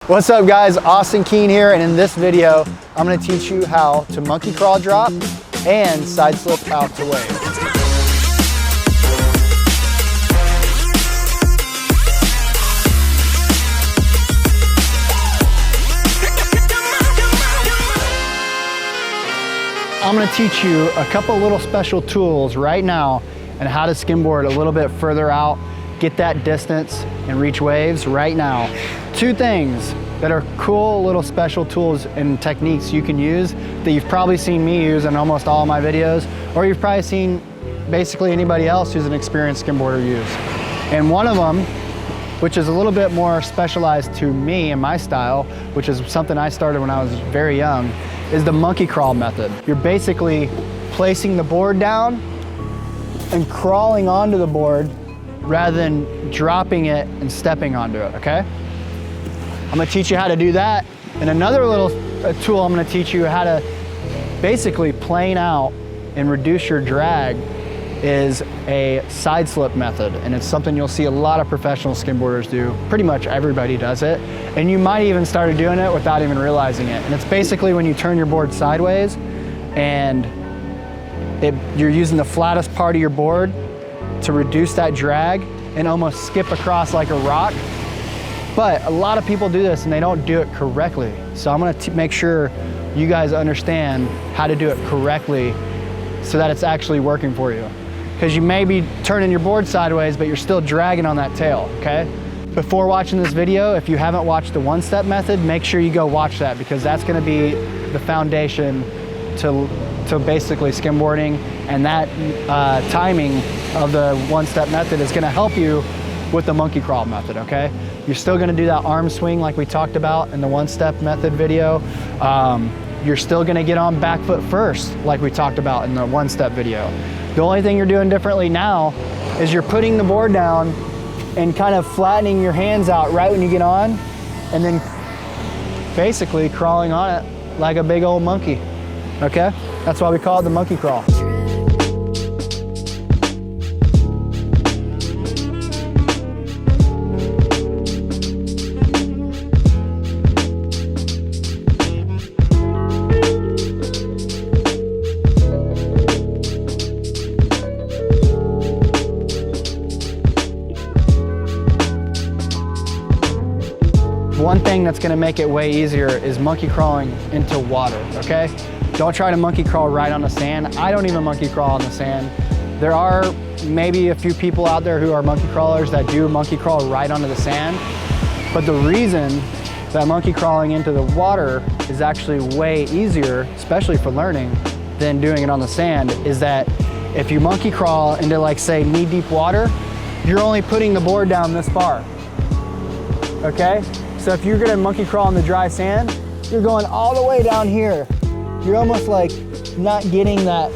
What's up guys, Austin Keene here, and in this video, I'm gonna teach you how to monkey crawl drop and side slip out to wave. I'm gonna teach you a couple little special tools right now and how to skimboard a little bit further out, get that distance and reach waves right now. Two things that are cool little special tools and techniques you can use that you've probably seen me use in almost all of my videos, or you've probably seen basically anybody else who's an experienced skimboarder use. And one of them, which is a little bit more specialized to me and my style, which is something I started when I was very young, is the monkey crawl method. You're basically placing the board down and crawling onto the board rather than dropping it and stepping onto it, okay? I'm gonna teach you how to do that. And another little tool I'm gonna teach you how to basically plane out and reduce your drag is a side slip method. And it's something you'll see a lot of professional skimboarders do. Pretty much everybody does it. And you might even start doing it without even realizing it. And it's basically when you turn your board sideways and you're using the flattest part of your board to reduce that drag and almost skip across like a rock. But a lot of people do this and they don't do it correctly. So I'm gonna make sure you guys understand how to do it correctly so that it's actually working for you. Because you may be turning your board sideways, but you're still dragging on that tail, okay? Before watching this video, if you haven't watched the one-step method, make sure you go watch that, because that's gonna be the foundation to basically skimboarding, and that timing of the one-step method is gonna help you with the monkey crawl method, okay? You're still gonna do that arm swing like we talked about in the one-step method video. You're still gonna get on back foot first like we talked about in the one-step video. The only thing you're doing differently now is you're putting the board down and kind of flattening your hands out right when you get on, and then basically crawling on it like a big old monkey, okay? That's why we call it the monkey crawl. One thing that's gonna make it way easier is monkey crawling into water, okay? Don't try to monkey crawl right on the sand. I don't even monkey crawl on the sand. There are maybe a few people out there who are monkey crawlers that do monkey crawl right onto the sand. But the reason that monkey crawling into the water is actually way easier, especially for learning, than doing it on the sand, is that if you monkey crawl into, like, say, knee-deep water, you're only putting the board down this far, okay? So if you're gonna monkey crawl in the dry sand, you're going all the way down here. You're almost like not getting that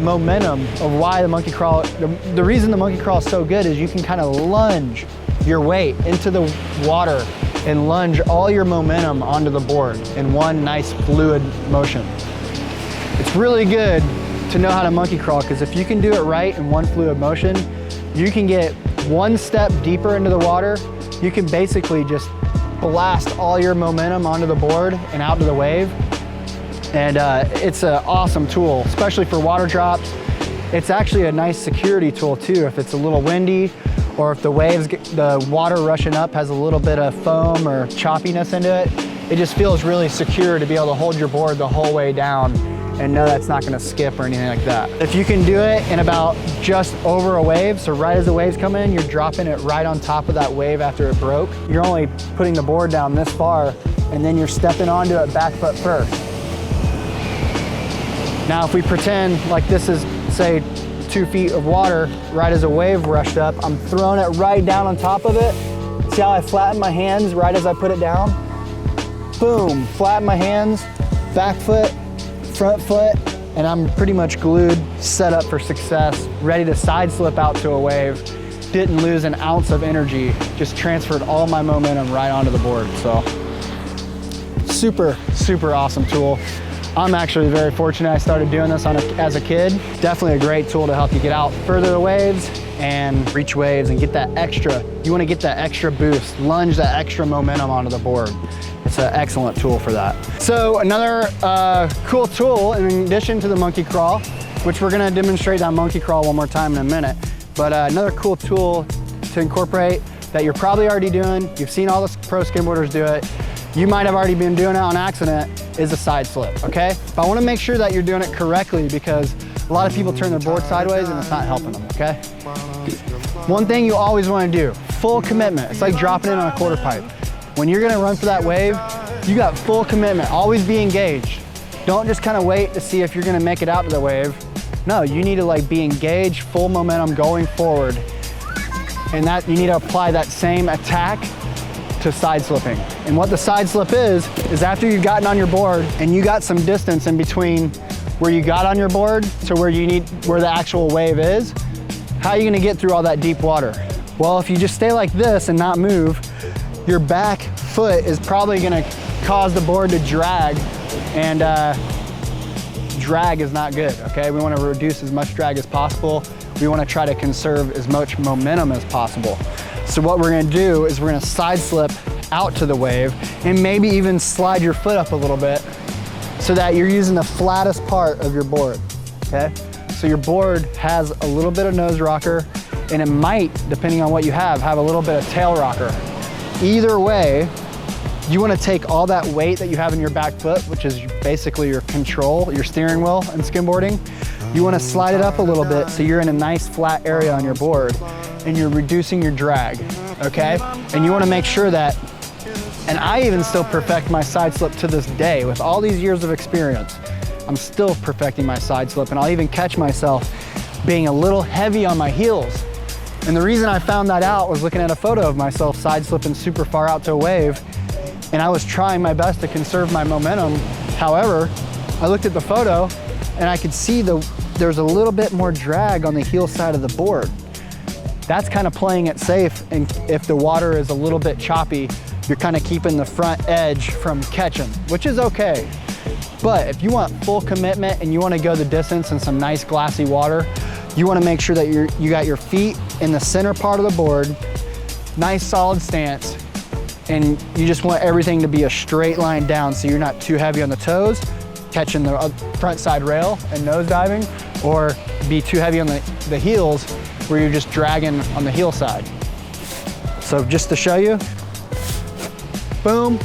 momentum of why the monkey crawl, the reason the monkey crawl is so good is you can kind of lunge your weight into the water and lunge all your momentum onto the board in one nice fluid motion. It's really good to know how to monkey crawl, because if you can do it right in one fluid motion, you can get one step deeper into the water. You can basically just blast all your momentum onto the board and out to the wave. And it's an awesome tool, especially for water drops. It's actually a nice security tool too. If it's a little windy, or if the waves, the water rushing up has a little bit of foam or choppiness into it, it just feels really secure to be able to hold your board the whole way down and know that's not gonna skip or anything like that. If you can do it in about just over a wave, so right as the waves come in, you're dropping it right on top of that wave after it broke. You're only putting the board down this far, and then you're stepping onto it back foot first. Now, if we pretend like this is, say, 2 feet of water, right as a wave rushed up, I'm throwing it right down on top of it. See how I flatten my hands right as I put it down? Boom, flatten my hands, back foot, front foot, and I'm pretty much glued, set up for success, ready to side slip out to a wave. Didn't lose an ounce of energy, just transferred all my momentum right onto the board. So super, super awesome tool. I'm actually very fortunate I started doing this as a kid. Definitely a great tool to help you get out further the waves and reach waves and get that extra, you wanna get that extra boost, lunge that extra momentum onto the board. It's an excellent tool for that. So another cool tool, in addition to the monkey crawl, which we're gonna demonstrate that monkey crawl one more time in a minute, but another cool tool to incorporate that you're probably already doing, you've seen all the pro skimboarders do it, you might have already been doing it on accident, is a side slip, okay? But I wanna make sure that you're doing it correctly because a lot of people turn their board sideways and it's not helping them, okay? One thing you always wanna do, full commitment. It's like dropping it on a quarter pipe. When you're gonna run for that wave, you got full commitment, always be engaged. Don't just kind of wait to see if you're gonna make it out to the wave. No, you need to like be engaged, full momentum going forward. And that you need to apply that same attack to side slipping. And what the side slip is after you've gotten on your board and you got some distance in between where you got on your board to where the actual wave is, how are you gonna get through all that deep water? Well, if you just stay like this and not move, your back foot is probably gonna cause the board to drag, and drag is not good, okay? We wanna reduce as much drag as possible. We wanna try to conserve as much momentum as possible. So what we're gonna do is we're gonna side slip out to the wave and maybe even slide your foot up a little bit so that you're using the flattest part of your board, okay? So your board has a little bit of nose rocker and it might, depending on what you have a little bit of tail rocker. Either way, you wanna take all that weight that you have in your back foot, which is basically your control, your steering wheel in skimboarding. You wanna slide it up a little bit so you're in a nice flat area on your board and you're reducing your drag, okay? And you wanna make sure that, and I even still perfect my side slip to this day. With all these years of experience, I'm still perfecting my side slip, and I'll even catch myself being a little heavy on my heels. And the reason I found that out was looking at a photo of myself side slipping super far out to a wave, and I was trying my best to conserve my momentum. However, I looked at the photo and I could see there's a little bit more drag on the heel side of the board. That's kind of playing it safe, and if the water is a little bit choppy, you're kind of keeping the front edge from catching, which is okay. But if you want full commitment and you want to go the distance in some nice glassy water, you want to make sure that you got your feet in the center part of the board, nice solid stance, and you just want everything to be a straight line down so you're not too heavy on the toes, catching the front side rail and nose diving, or be too heavy on the heels where you're just dragging on the heel side. So just to show you, boom,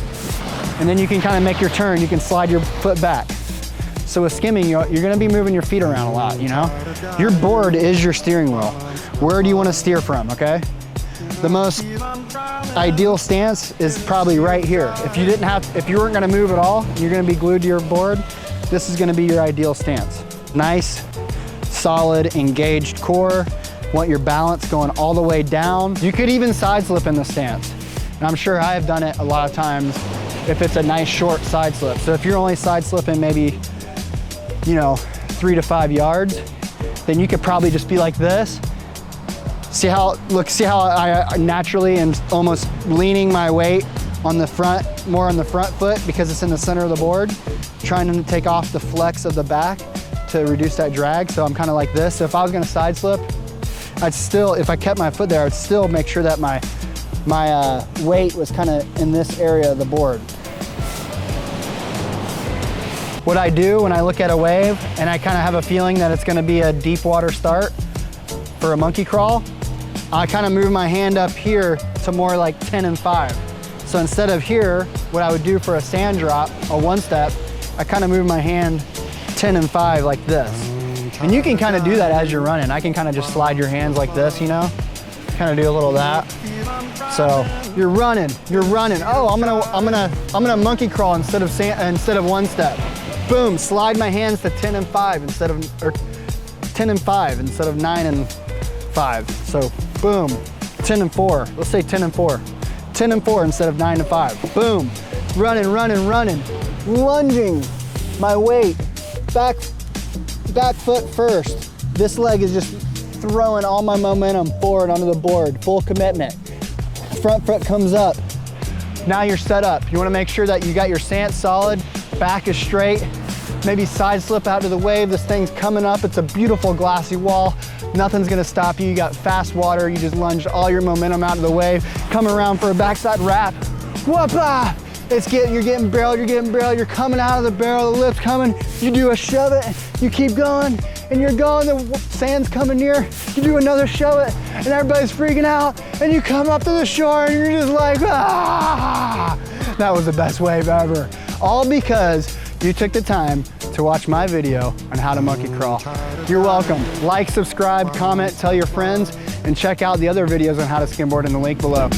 and then you can kind of make your turn. You can slide your foot back. So with skimming, you're gonna be moving your feet around a lot, you know? Your board is your steering wheel. Where do you wanna steer from, okay? The most ideal stance is probably right here. If you weren't gonna move at all, you're gonna be glued to your board, this is gonna be your ideal stance. Nice, solid, engaged core. Want your balance going all the way down. You could even side slip in the stance. And I'm sure I have done it a lot of times if it's a nice short side slip. So if you're only side slipping maybe, 3 to 5 yards, then you could probably just be like this. See how I naturally am almost leaning my weight on the front, more on the front foot because it's in the center of the board, trying to take off the flex of the back to reduce that drag. So I'm kind of like this. So if I was gonna side slip, if I kept my foot there, I'd still make sure that my weight was kind of in this area of the board. What I do when I look at a wave and I kind of have a feeling that it's gonna be a deep water start for a monkey crawl, I kind of move my hand up here to more like 10 and 5. So instead of here, what I would do for a sand drop, a one step, I kind of move my hand 10 and 5 like this. And you can kind of do that as you're running. I can kind of just slide your hands like this, kind of do a little of that. So you're running. Oh, I'm gonna monkey crawl instead of one step. Boom, slide my hands to 10 and 5 instead of 9 and 5. So boom, 10 and 4. Let's say 10 and 4. 10 and 4 instead of 9 and 5. Boom, running, lunging my weight, back foot first. This leg is just throwing all my momentum forward onto the board, full commitment. Front foot comes up. Now you're set up. You wanna make sure that you got your stance solid, back is straight, maybe side slip out to the wave. This thing's coming up. It's a beautiful glassy wall. Nothing's gonna stop you. You got fast water. You just lunged all your momentum out of the wave. Come around for a backside wrap. Whoop-ah! You're getting barreled, you're coming out of the barrel, the lift's coming, you do a shove it, you keep going, and you're going, the sand's coming near, you do another shove it, and everybody's freaking out, and you come up to the shore, and you're just like, ah! That was the best wave ever. All because you took the time to watch my video on how to monkey crawl. You're welcome. Like, subscribe, comment, tell your friends, and check out the other videos on how to skimboard in the link below.